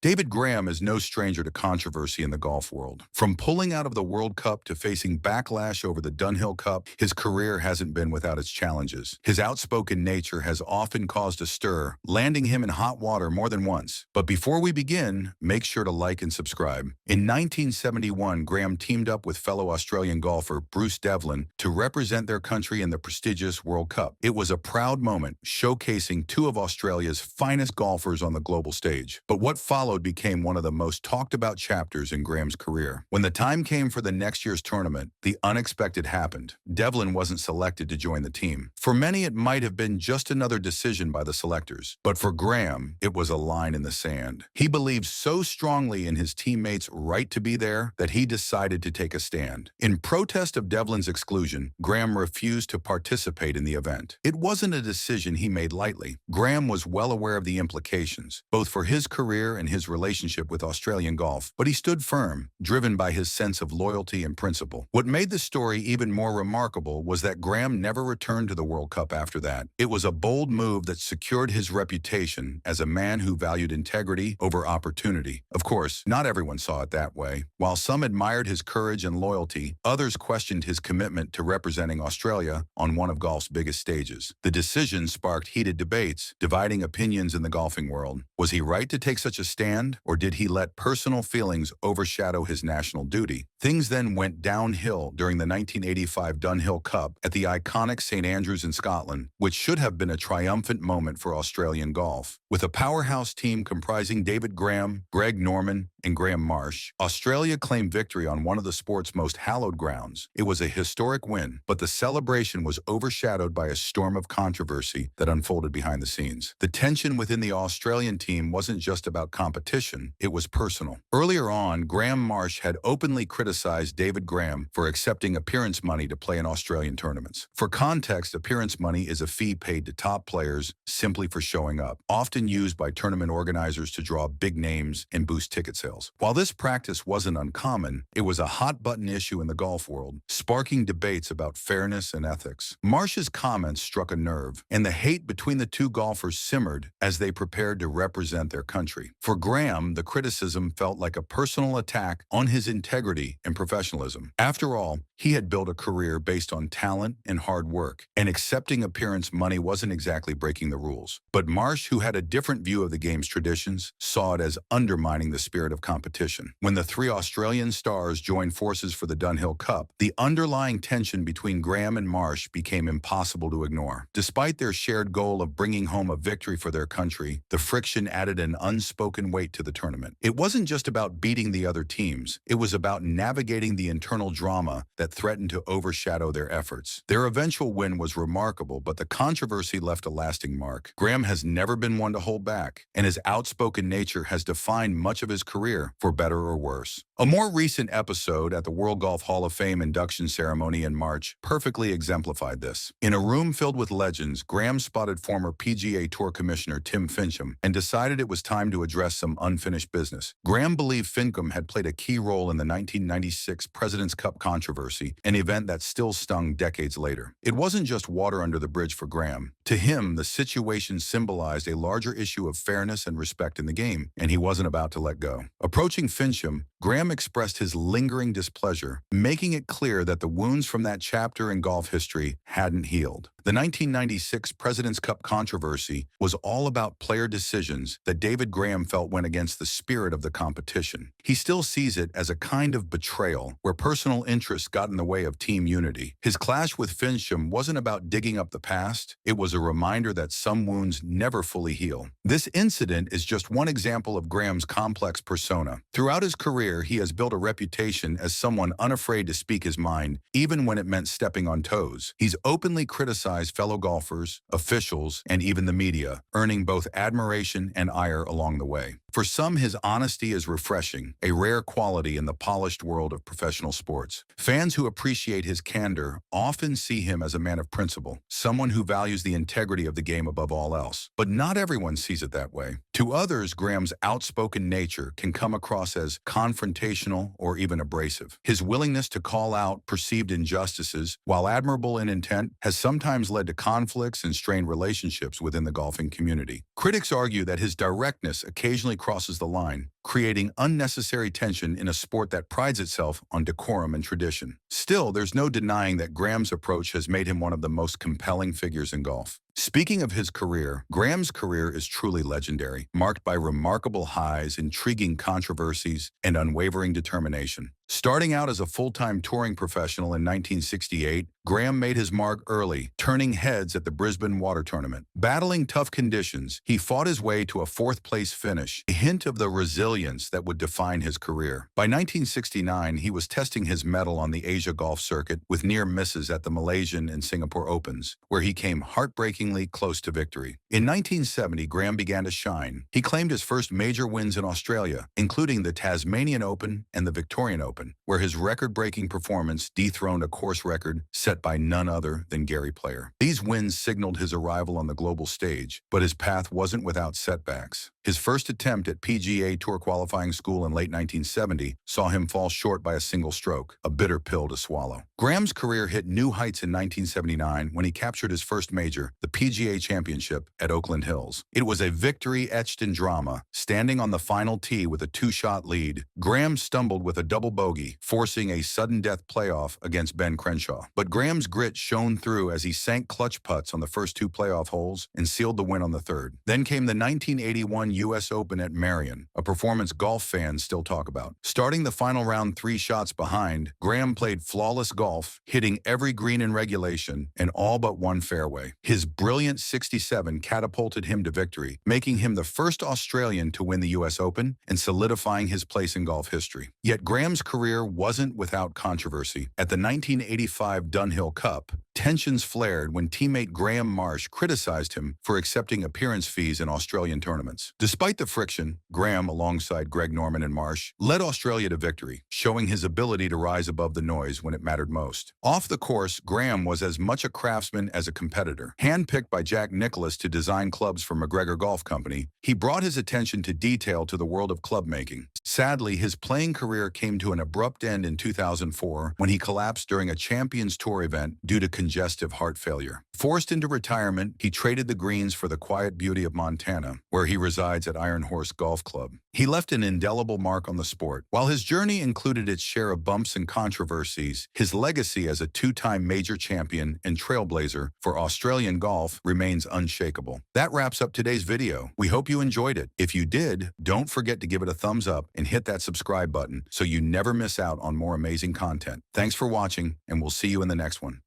David Graham is no stranger to controversy in the golf world. From pulling out of the World Cup to facing backlash over the Dunhill Cup, his career hasn't been without its challenges. His outspoken nature has often caused a stir, landing him in hot water more than once. But before we begin, make sure to like and subscribe. In 1971, Graham teamed up with fellow Australian golfer Bruce Devlin to represent their country in the prestigious World Cup. It was a proud moment, showcasing two of Australia's finest golfers on the global stage. But what followed became one of the most talked about chapters in Graham's career. When the time came for the next year's tournament, the unexpected happened. Devlin wasn't selected to join the team. For many, it might have been just another decision by the selectors. But for Graham, it was a line in the sand. He believed so strongly in his teammates' right to be there that he decided to take a stand. In protest of Devlin's exclusion, Graham refused to participate in the event. It wasn't a decision he made lightly. Graham was well aware of the implications, both for his career and his relationship with Australian golf, but he stood firm, driven by his sense of loyalty and principle. What made the story even more remarkable was that Graham never returned to the World Cup after that. It was a bold move that secured his reputation as a man who valued integrity over opportunity. Of course, not everyone saw it that way. While some admired his courage and loyalty, others questioned his commitment to representing Australia on one of golf's biggest stages. The decision sparked heated debates, dividing opinions in the golfing world. Was he right to take such a stand, or did he let personal feelings overshadow his national duty? Things then went downhill during the 1985 Dunhill Cup at the iconic St Andrews in Scotland, which should have been a triumphant moment for Australian golf. With a powerhouse team comprising David Graham, Greg Norman, and Graham Marsh, Australia claimed victory on one of the sport's most hallowed grounds. It was a historic win, but the celebration was overshadowed by a storm of controversy that unfolded behind the scenes. The tension within the Australian team wasn't just about competition, it was personal. Earlier on, Graham Marsh had openly criticized David Graham for accepting appearance money to play in Australian tournaments. For context, appearance money is a fee paid to top players simply for showing up, often used by tournament organizers to draw big names and boost ticket sales. While this practice wasn't uncommon, it was a hot-button issue in the golf world, sparking debates about fairness and ethics. Marsh's comments struck a nerve, and the hate between the two golfers simmered as they prepared to represent their country. For Graham, the criticism felt like a personal attack on his integrity and professionalism. After all, he had built a career based on talent and hard work, and accepting appearance money wasn't exactly breaking the rules. But Marsh, who had a different view of the game's traditions, saw it as undermining the spirit of competition. When the three Australian stars joined forces for the Dunhill Cup, the underlying tension between Graham and Marsh became impossible to ignore. Despite their shared goal of bringing home a victory for their country, the friction added an unspoken weight to the tournament. It wasn't just about beating the other teams, it was about navigating the internal drama that threatened to overshadow their efforts. Their eventual win was remarkable, but the controversy left a lasting mark. Graham has never been one to hold back, and his outspoken nature has defined much of his career, for better or worse. A more recent episode at the World Golf Hall of Fame induction ceremony in March perfectly exemplified this. In a room filled with legends, Graham spotted former PGA Tour Commissioner Tim Finchem and decided it was time to address some unfinished business. Graham believed Finchem had played a key role in the 1996 President's Cup controversy, an event that still stung decades later. It wasn't just water under the bridge for Graham. To him, the situation symbolized a larger issue of fairness and respect in the game, and he wasn't about to let go. Approaching Finchem, Graham expressed his lingering displeasure, making it clear that the wounds from that chapter in golf history hadn't healed. The 1996 President's Cup controversy was all about player decisions that David Graham felt went against the spirit of the competition. He still sees it as a kind of betrayal, where personal interests got in the way of team unity. His clash with Finchem wasn't about digging up the past, it was a reminder that some wounds never fully heal. This incident is just one example of Graham's complex persona. Throughout his career, he has built a reputation as someone unafraid to speak his mind, even when it meant stepping on toes. He's openly criticized fellow golfers, officials, and even the media, earning both admiration and ire along the way. For some, his honesty is refreshing, a rare quality in the polished world of professional sports. Fans who appreciate his candor often see him as a man of principle, someone who values the integrity of the game above all else. But not everyone sees it that way. To others, Graham's outspoken nature can come across as confrontational or even abrasive. His willingness to call out perceived injustices, while admirable in intent, has sometimes led to conflicts and strained relationships within the golfing community. Critics argue that his directness occasionally crosses the line, creating unnecessary tension in a sport that prides itself on decorum and tradition. Still, there's no denying that Graham's approach has made him one of the most compelling figures in golf. Speaking of his career, Graham's career is truly legendary, marked by remarkable highs, intriguing controversies, and unwavering determination. Starting out as a full-time touring professional in 1968, Graham made his mark early, turning heads at the Brisbane Water Tournament. Battling tough conditions, he fought his way to a fourth-place finish, a hint of the resilience that would define his career. By 1969, he was testing his mettle on the Asia golf circuit with near misses at the Malaysian and Singapore Opens, where he came heartbreakingly close to victory. In 1970, Graham began to shine. He claimed his first major wins in Australia, including the Tasmanian Open and the Victorian Open, where his record-breaking performance dethroned a course record set by none other than Gary Player. These wins signaled his arrival on the global stage, but his path wasn't without setbacks. His first attempt at PGA Tour qualifying school in late 1970 saw him fall short by a single stroke, a bitter pill to swallow. Graham's career hit new heights in 1979 when he captured his first major, the PGA Championship at Oakland Hills. It was a victory etched in drama. Standing on the final tee with a two-shot lead, Graham stumbled with a double bogey, forcing a sudden death playoff against Ben Crenshaw. But Graham's grit shone through as he sank clutch putts on the first two playoff holes and sealed the win on the third. Then came the 1981 U.S. Open at Marion, a performance golf fans still talk about. Starting the final round 3 shots behind, Graham played flawless golf, hitting every green in regulation and all but one fairway. His brilliant 67 catapulted him to victory, making him the first Australian to win the U.S. Open and solidifying his place in golf history. Yet Graham's career wasn't without controversy. At the 1985 Dunhill Cup, tensions flared when teammate Graham Marsh criticized him for accepting appearance fees in Australian tournaments. Despite the friction, Graham, alongside Greg Norman and Marsh, led Australia to victory, showing his ability to rise above the noise when it mattered most. Off the course, Graham was as much a craftsman as a competitor. Handpicked by Jack Nicklaus to design clubs for McGregor Golf Company, he brought his attention to detail to the world of club making. Sadly, his playing career came to an abrupt end in 2004 when he collapsed during a Champions Tour event due to congestive heart failure. Forced into retirement, he traded the greens for the quiet beauty of Montana, where he resides at Iron Horse Golf Club. He left an indelible mark on the sport. While his journey included its share of bumps and controversies, his legacy as a 2-time major champion and trailblazer for Australian golf remains unshakable. That wraps up today's video. We hope you enjoyed it. If you did, don't forget to give it a thumbs up and hit that subscribe button so you never miss out on more amazing content. Thanks for watching, and we'll see you in the next one.